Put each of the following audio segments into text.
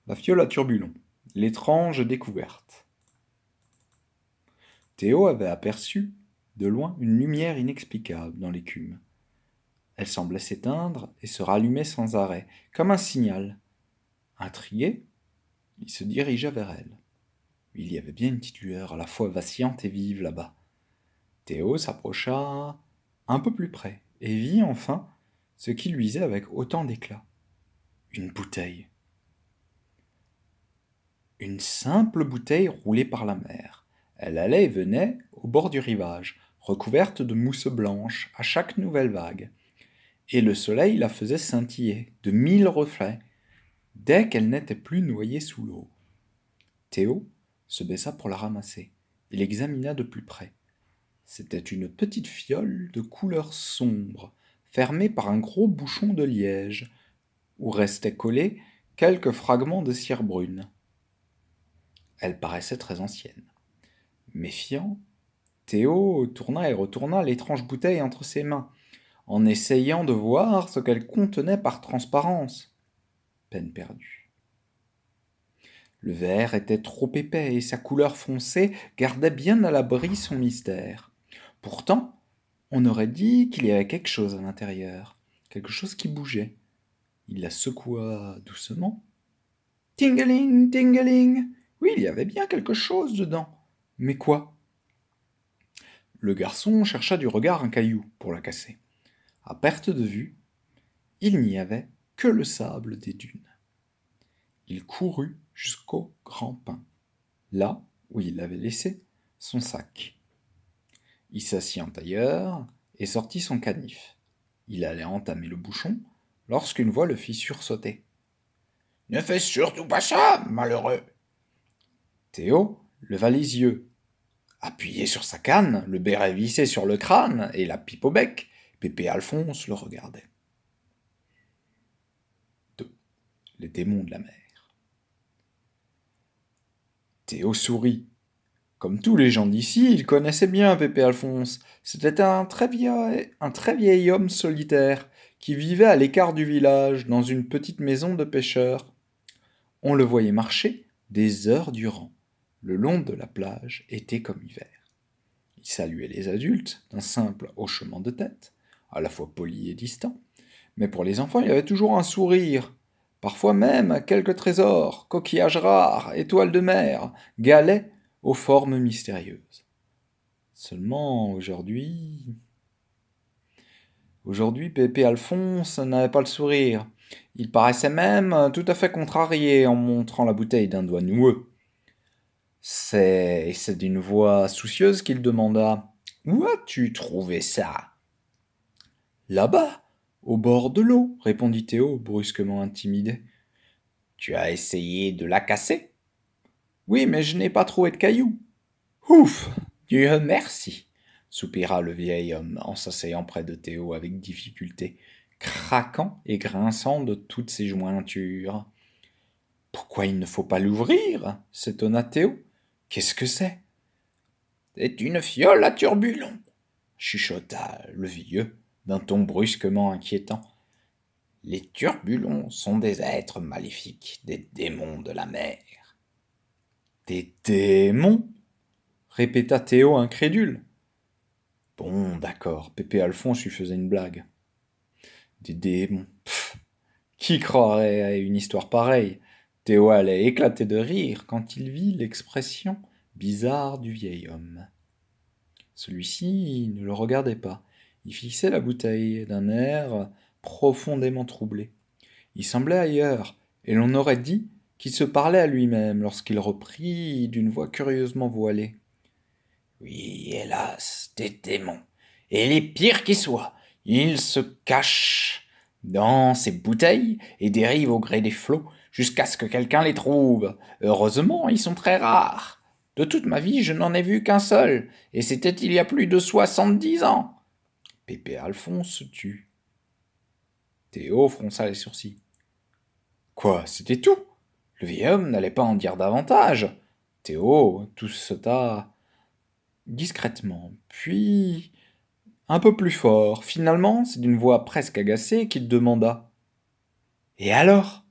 La fiole à turbulon. L'étrange découverte. Théo avait aperçu, de loin, une lumière inexplicable dans l'écume. Elle semblait s'éteindre et se rallumer sans arrêt, comme un signal. Intrigué, il se dirigea vers elle. Il y avait bien une petite lueur, à la fois vacillante et vive là-bas. Théo s'approcha un peu plus près et vit enfin ce qui luisait avec autant d'éclat. Une bouteille. Une simple bouteille roulée par la mer. Elle allait et venait au bord du rivage, recouverte de mousse blanche à chaque nouvelle vague. Et le soleil la faisait scintiller de 1000 reflets dès qu'elle n'était plus noyée sous l'eau. Théo se baissa pour la ramasser. Il l'examina de plus près. C'était une petite fiole de couleur sombre, fermée par un gros bouchon de liège, où restaient collés quelques fragments de cire brune. Elle paraissait très ancienne. Méfiant, Théo tourna et retourna l'étrange bouteille entre ses mains, en essayant de voir ce qu'elle contenait par transparence. Peine perdue. Le verre était trop épais et sa couleur foncée gardait bien à l'abri son mystère. Pourtant, on aurait dit qu'il y avait quelque chose à l'intérieur, quelque chose qui bougeait. Il la secoua doucement. Tingeling, tingeling. Oui, il y avait bien quelque chose dedans. Mais quoi? Le garçon chercha du regard un caillou pour la casser. À perte de vue, il n'y avait que le sable des dunes. Il courut jusqu'au grand pin, là où il avait laissé son sac. Il s'assit en tailleur et sortit son canif. Il allait entamer le bouchon lorsqu'une voix le fit sursauter. « Ne fais surtout pas ça, malheureux !» Théo leva les yeux. Appuyé sur sa canne, le béret vissé sur le crâne et la pipe au bec, Pépé Alphonse le regardait. 2. Les démons de la mer. Théo sourit. Comme tous les gens d'ici, il connaissait bien Pépé Alphonse. C'était un très vieil homme solitaire qui vivait à l'écart du village, dans une petite maison de pêcheur. On le voyait marcher des heures durant, le long de la plage, été comme hiver. Il saluait les adultes d'un simple hochement de tête, à la fois poli et distant. Mais pour les enfants, il y avait toujours un sourire, parfois même quelques trésors, coquillages rares, étoiles de mer, galets aux formes mystérieuses. Seulement aujourd'hui, Pépé Alphonse n'avait pas le sourire. Il paraissait même tout à fait contrarié en montrant la bouteille d'un doigt noueux. C'est d'une voix soucieuse qu'il demanda « Où as-tu trouvé ça ?» « Là-bas, au bord de l'eau, répondit Théo, brusquement intimidé. Tu as essayé de la casser? Oui, mais je n'ai pas trouvé de cailloux. Ouf! Dieu merci! Soupira le vieil homme en s'asseyant près de Théo avec difficulté, craquant et grinçant de toutes ses jointures. Pourquoi il ne faut pas l'ouvrir? S'étonna Théo. Qu'est-ce que c'est? C'est une fiole à turbulon, chuchota le vieux d'un ton brusquement inquiétant. Les turbulons sont des êtres maléfiques, des démons de la mer. Des démons? Répéta Théo incrédule. Bon, d'accord, Pépé Alphonse lui faisait une blague. Des démons. Pff, qui croirait à une histoire pareille? Théo allait éclater de rire quand il vit l'expression bizarre du vieil homme. Celui-ci ne le regardait pas. Il fixait la bouteille d'un air profondément troublé. Il semblait ailleurs, et l'on aurait dit qu'il se parlait à lui-même lorsqu'il reprit d'une voix curieusement voilée. Oui, hélas, des démons, et les pires qui soient, ils se cachent dans ces bouteilles et dérivent au gré des flots jusqu'à ce que quelqu'un les trouve. Heureusement, ils sont très rares. De toute ma vie, je n'en ai vu qu'un seul, et c'était il y a plus de 70 ans. Pépé Alphonse se tut. Théo fronça les sourcils. Quoi, c'était tout? Le vieil homme n'allait pas en dire davantage. Théo toussota discrètement, puis un peu plus fort. Finalement, c'est d'une voix presque agacée qu'il demanda. Et alors?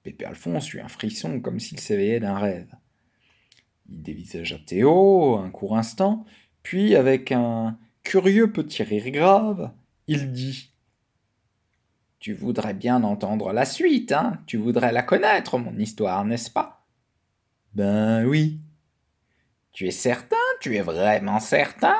Pépé Alphonse eut un frisson comme s'il s'éveillait d'un rêve. Il dévisagea Théo un court instant, puis avec un curieux petit rire grave, il dit « Tu voudrais bien entendre la suite, hein? Tu voudrais la connaître, mon histoire, n'est-ce pas ?»« Ben oui. »« Tu es certain? Tu es vraiment certain ?»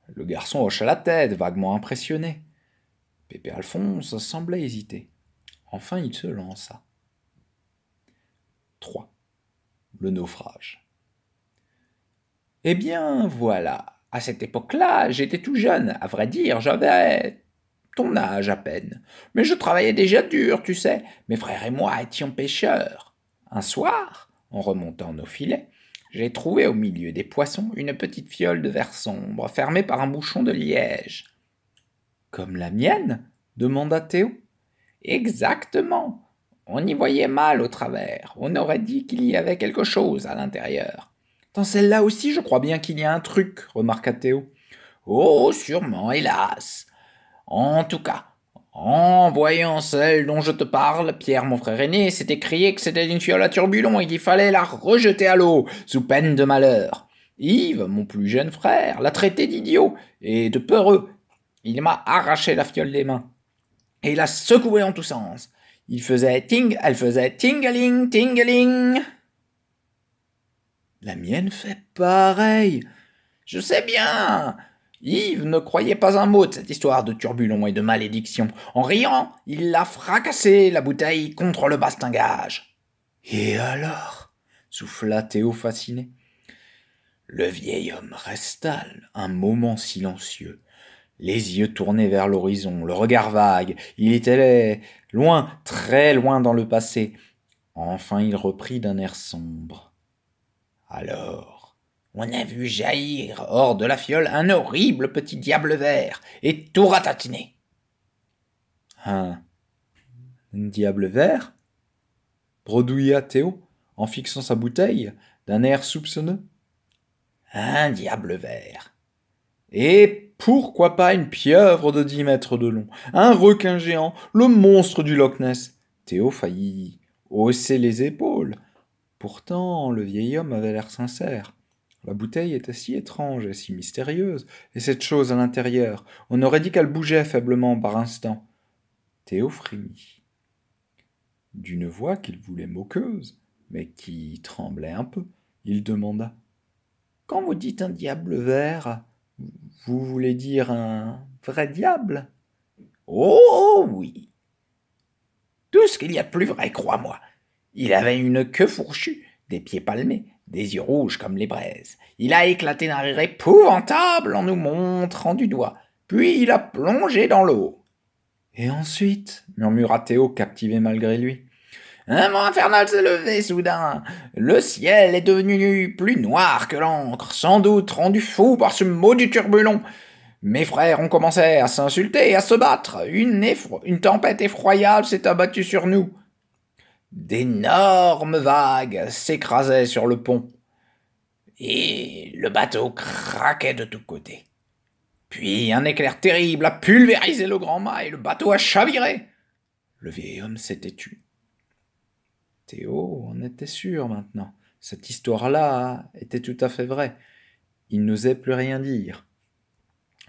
Le garçon hocha la tête, vaguement impressionné. Pépé Alphonse semblait hésiter. Enfin, il se lança. 3. Le naufrage. Eh bien, voilà. À cette époque-là, j'étais tout jeune. À vrai dire, j'avais ton âge à peine. Mais je travaillais déjà dur, tu sais. Mes frères et moi étions pêcheurs. Un soir, en remontant nos filets, j'ai trouvé au milieu des poissons une petite fiole de verre sombre, fermée par un bouchon de liège. Comme la mienne ? Demanda Théo. Exactement. On y voyait mal au travers. On aurait dit qu'il y avait quelque chose à l'intérieur. Dans celle-là aussi, je crois bien qu'il y a un truc, remarqua Théo. Oh, sûrement, hélas. En tout cas, en voyant celle dont je te parle, Pierre, mon frère aîné, s'est écrié que c'était une fiole à turbulon et qu'il fallait la rejeter à l'eau, sous peine de malheur. Yves, mon plus jeune frère, l'a traité d'idiot et de peureux. Il m'a arraché la fiole des mains et l'a secouée en tous sens. Elle faisait tingaling, tingaling. La mienne fait pareil. Je sais bien. Yves ne croyait pas un mot de cette histoire de turbulon et de malédiction. En riant, il l'a fracassé, la bouteille, contre le bastingage. Et alors ? Souffla Théo fasciné. Le vieil homme resta un moment silencieux, les yeux tournés vers l'horizon, le regard vague. Il était loin, très loin dans le passé. Enfin, il reprit d'un air sombre. Alors, on a vu jaillir hors de la fiole un horrible petit diable vert et tout ratatiner. Un diable vert ? Bredouilla Théo, en fixant sa bouteille d'un air soupçonneux. Un diable vert. Et pourquoi pas une pieuvre de 10 mètres de long, un requin géant, le monstre du Loch Ness ? Théo faillit hausser les épaules. Pourtant, le vieil homme avait l'air sincère. La bouteille était si étrange et si mystérieuse, et cette chose à l'intérieur, on aurait dit qu'elle bougeait faiblement par instants. Théo frémit. D'une voix qu'il voulait moqueuse, mais qui tremblait un peu, il demanda « Quand vous dites un diable vert, vous voulez dire un vrai diable ?»« Oh oui ! Tout ce qu'il y a de plus vrai, crois-moi. Il avait une queue fourchue, des pieds palmés, des yeux rouges comme les braises. Il a éclaté d'un rire épouvantable en nous montrant du doigt. Puis il a plongé dans l'eau. Et ensuite, murmura Théo, captivé malgré lui. Un vent infernal s'est levé soudain. Le ciel est devenu plus noir que l'encre, sans doute rendu fou par ce maudit turbulon. Mes frères ont commencé à s'insulter et à se battre. Une tempête effroyable s'est abattue sur nous. D'énormes vagues s'écrasaient sur le pont, et le bateau craquait de tous côtés. Puis un éclair terrible a pulvérisé le grand mât et le bateau a chaviré. Le vieil homme s'était tu. Théo en était sûr maintenant. Cette histoire-là était tout à fait vraie. Il n'osait plus rien dire.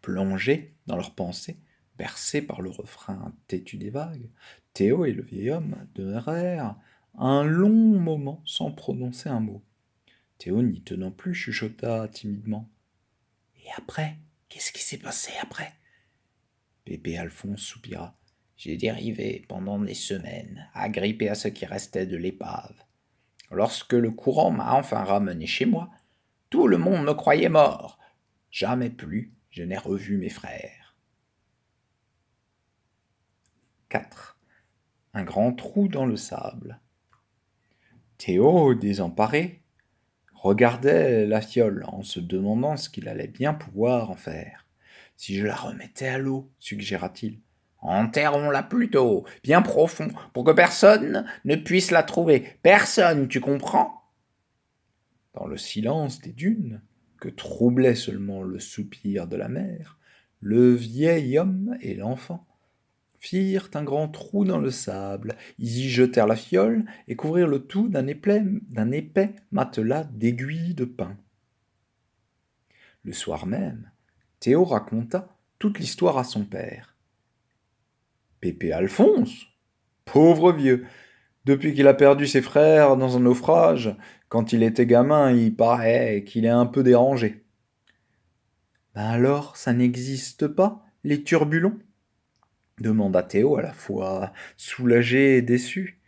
Plongés dans leurs pensées, bercés par le refrain têtu des vagues, Théo et le vieil homme demeurèrent un long moment sans prononcer un mot. Théo, n'y tenant plus, chuchota timidement. « Et après ? Qu'est-ce qui s'est passé après ?» Pépé Alphonse soupira. « J'ai dérivé pendant des semaines, agrippé à ce qui restait de l'épave. Lorsque le courant m'a enfin ramené chez moi, tout le monde me croyait mort. Jamais plus je n'ai revu mes frères. » 4. Un grand trou dans le sable. Théo, désemparé, regardait la fiole en se demandant ce qu'il allait bien pouvoir en faire. « Si je la remettais à l'eau, suggéra-t-il. Enterrons-la plutôt, bien profond, pour que personne ne puisse la trouver. Personne, tu comprends ?» Dans le silence des dunes, que troublait seulement le soupir de la mer, le vieil homme et l'enfant firent un grand trou dans le sable. Ils y jetèrent la fiole et couvrirent le tout d'un épais matelas d'aiguilles de pin. Le soir même, Théo raconta toute l'histoire à son père. Pépé Alphonse, pauvre vieux, depuis qu'il a perdu ses frères dans un naufrage, quand il était gamin, il paraît qu'il est un peu dérangé. Ben alors, ça n'existe pas, les turbulons? Demanda Théo à la fois soulagé et déçu.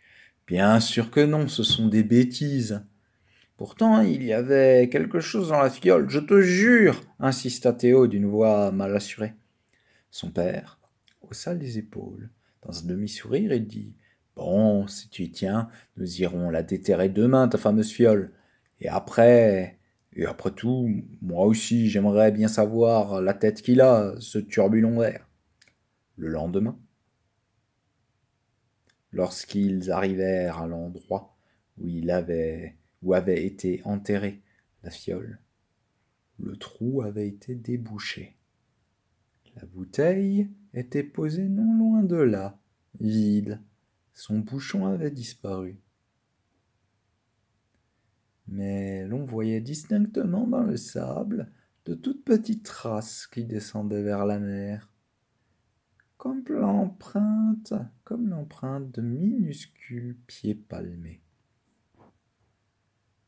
Bien sûr que non, ce sont des bêtises. Pourtant, il y avait quelque chose dans la fiole, je te jure, insista Théo d'une voix mal assurée. Son père haussa les épaules. Dans un demi-sourire, il dit Bon, si tu y tiens, nous irons la déterrer demain, ta fameuse fiole. Et après tout, moi aussi, j'aimerais bien savoir la tête qu'il a, ce turbulon vert. Le lendemain, lorsqu'ils arrivèrent à l'endroit où avait été enterrée la fiole, le trou avait été débouché. La bouteille était posée non loin de là, vide. Son bouchon avait disparu. Mais l'on voyait distinctement dans le sable de toutes petites traces qui descendaient vers la mer, comme l'empreinte de minuscules pieds palmés.